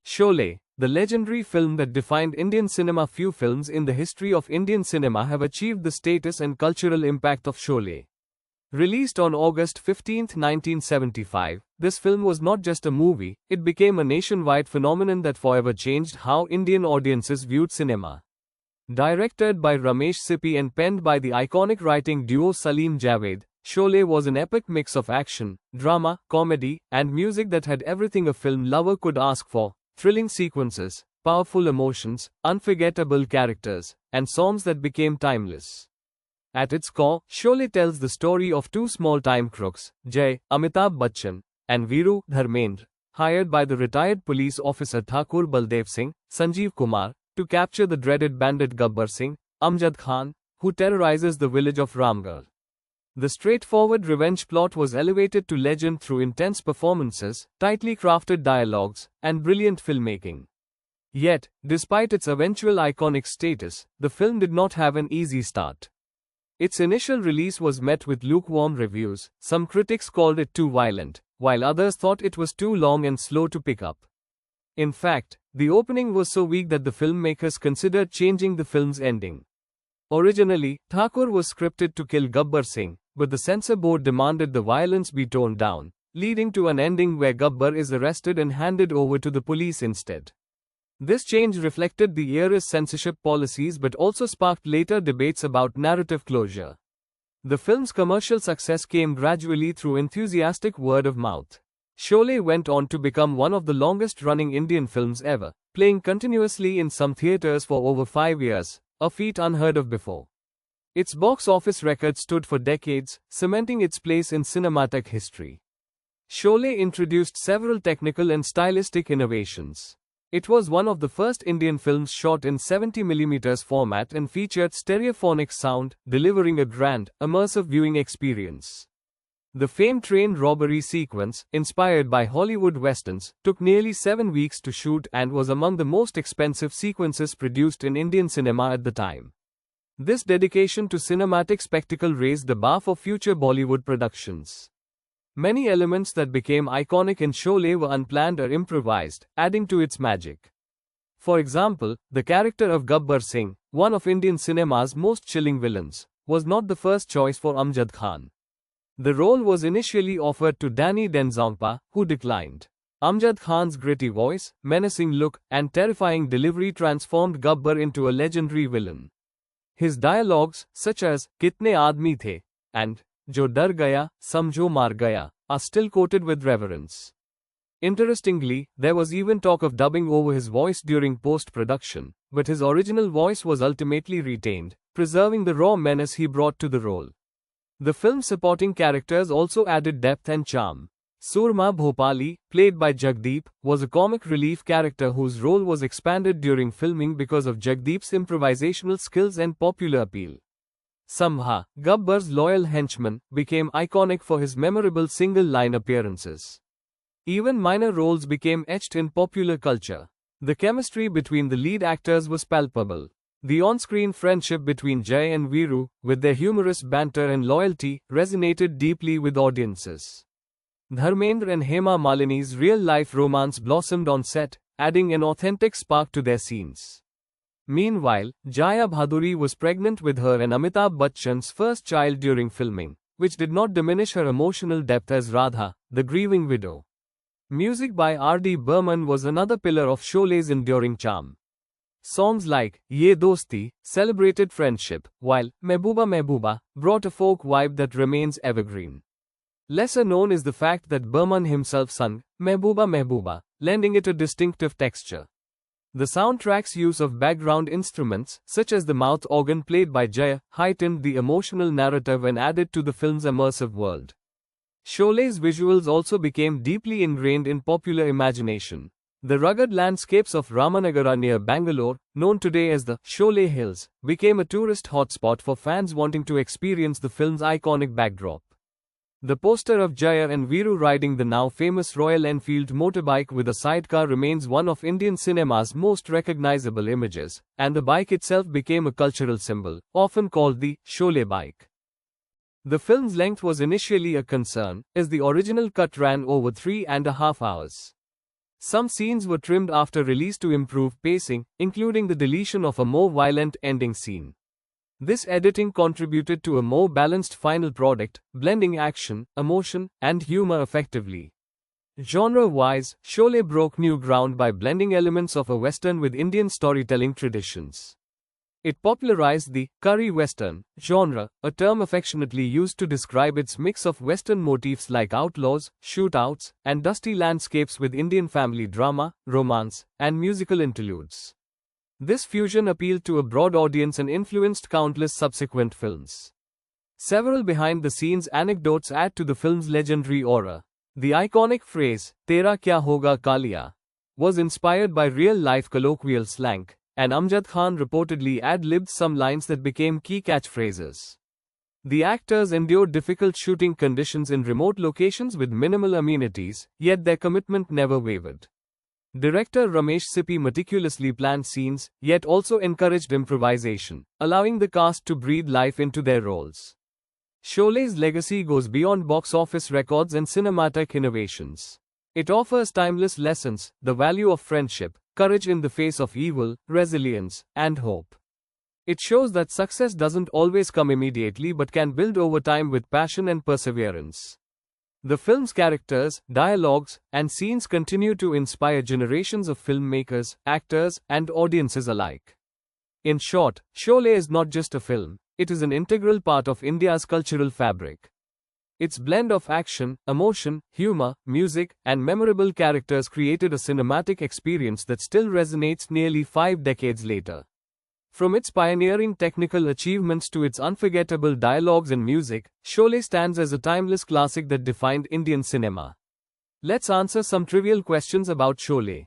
Sholay, the legendary film that defined Indian cinema. Few films in the history of Indian cinema have achieved the status and cultural impact of Sholay. Released on August 15, 1975, this film was not just a movie, it became a nationwide phenomenon that forever changed how Indian audiences viewed cinema. Directed by Ramesh Sippy and penned by the iconic writing duo Salim Javed, Sholay was an epic mix of action, drama, comedy, and music that had everything a film lover could ask for: thrilling sequences, powerful emotions, unforgettable characters, and songs that became timeless. At its core, Sholay tells the story of two small-time crooks, Jay, Amitabh Bachchan, and Veeru, Dharmendra, hired by the retired police officer Thakur Baldev Singh, Sanjeev Kumar, to capture the dreaded bandit Gabbar Singh, Amjad Khan, who terrorizes the village of Ramgarh. The straightforward revenge plot was elevated to legend through intense performances, tightly crafted dialogues, and brilliant filmmaking. Yet, despite its eventual iconic status, the film did not have an easy start. Its initial release was met with lukewarm reviews. Some critics called it too violent, while others thought it was too long and slow to pick up. In fact, the opening was so weak that the filmmakers considered changing the film's ending. Originally, Thakur was scripted to kill Gabbar Singh, but the censor board demanded the violence be toned down, leading to an ending where Gabbar is arrested and handed over to the police instead. This change reflected the era's censorship policies but also sparked later debates about narrative closure. The film's commercial success came gradually through enthusiastic word of mouth. Sholay went on to become one of the longest-running Indian films ever, playing continuously in some theatres for over 5 years, a feat unheard of before. Its box office record stood for decades, cementing its place in cinematic history. Sholay introduced several technical and stylistic innovations. It was one of the first Indian films shot in 70mm format and featured stereophonic sound, delivering a grand, immersive viewing experience. The famed train robbery sequence, inspired by Hollywood westerns, took nearly 7 weeks to shoot and was among the most expensive sequences produced in Indian cinema at the time. This dedication to cinematic spectacle raised the bar for future Bollywood productions. Many elements that became iconic in Sholay were unplanned or improvised, adding to its magic. For example, the character of Gabbar Singh, one of Indian cinema's most chilling villains, was not the first choice for Amjad Khan. The role was initially offered to Danny Denzongpa, who declined. Amjad Khan's gritty voice, menacing look, and terrifying delivery transformed Gabbar into a legendary villain. His dialogues, such as "Kitne aadmi the" and "Jo dar gaya, samjho mar gaya," are still quoted with reverence. Interestingly, there was even talk of dubbing over his voice during post-production, but his original voice was ultimately retained, preserving the raw menace he brought to the role. The film's supporting characters also added depth and charm. Surma Bhopali, played by Jagdeep, was a comic relief character whose role was expanded during filming because of Jagdeep's improvisational skills and popular appeal. Samha, Gabbar's loyal henchman, became iconic for his memorable single-line appearances. Even minor roles became etched in popular culture. The chemistry between the lead actors was palpable. The on-screen friendship between Jay and Veeru, with their humorous banter and loyalty, resonated deeply with audiences. Dharmendra and Hema Malini's real-life romance blossomed on set, adding an authentic spark to their scenes. Meanwhile, Jaya Bhaduri was pregnant with her and Amitabh Bachchan's first child during filming, which did not diminish her emotional depth as Radha, the grieving widow. Music by R.D. Burman was another pillar of Sholay's enduring charm. Songs like Ye Dosti celebrated friendship, while Mehbooba Mehbooba brought a folk vibe that remains evergreen. Lesser known is the fact that Burman himself sung Mehbooba Mehbooba, lending it a distinctive texture. The soundtrack's use of background instruments, such as the mouth organ played by Jaya, heightened the emotional narrative and added to the film's immersive world. Sholay's visuals also became deeply ingrained in popular imagination. The rugged landscapes of Ramanagara near Bangalore, known today as the Sholay Hills, became a tourist hotspot for fans wanting to experience the film's iconic backdrop. The poster of Jaya and Veeru riding the now famous Royal Enfield motorbike with a sidecar remains one of Indian cinema's most recognizable images, and the bike itself became a cultural symbol, often called the Sholay bike. The film's length was initially a concern, as the original cut ran over 3.5 hours. Some scenes were trimmed after release to improve pacing, including the deletion of a more violent ending scene. This editing contributed to a more balanced final product, blending action, emotion, and humor effectively. Genre-wise, Sholay broke new ground by blending elements of a Western with Indian storytelling traditions. It popularized the curry Western genre, a term affectionately used to describe its mix of Western motifs like outlaws, shootouts, and dusty landscapes with Indian family drama, romance, and musical interludes. This fusion appealed to a broad audience and influenced countless subsequent films. Several behind-the-scenes anecdotes add to the film's legendary aura. The iconic phrase, "Tera kya hoga Kalia," was inspired by real-life colloquial slang, and Amjad Khan reportedly ad-libbed some lines that became key catchphrases. The actors endured difficult shooting conditions in remote locations with minimal amenities, yet their commitment never wavered. Director Ramesh Sippy meticulously planned scenes, yet also encouraged improvisation, allowing the cast to breathe life into their roles. Sholay's legacy goes beyond box office records and cinematic innovations. It offers timeless lessons, the value of friendship, courage in the face of evil, resilience, and hope. It shows that success doesn't always come immediately but can build over time with passion and perseverance. The film's characters, dialogues, and scenes continue to inspire generations of filmmakers, actors, and audiences alike. In short, Sholay is not just a film, it is an integral part of India's cultural fabric. Its blend of action, emotion, humor, music, and memorable characters created a cinematic experience that still resonates nearly 5 decades later. From its pioneering technical achievements to its unforgettable dialogues and music, Sholay stands as a timeless classic that defined Indian cinema. Let's answer some trivial questions about Sholay.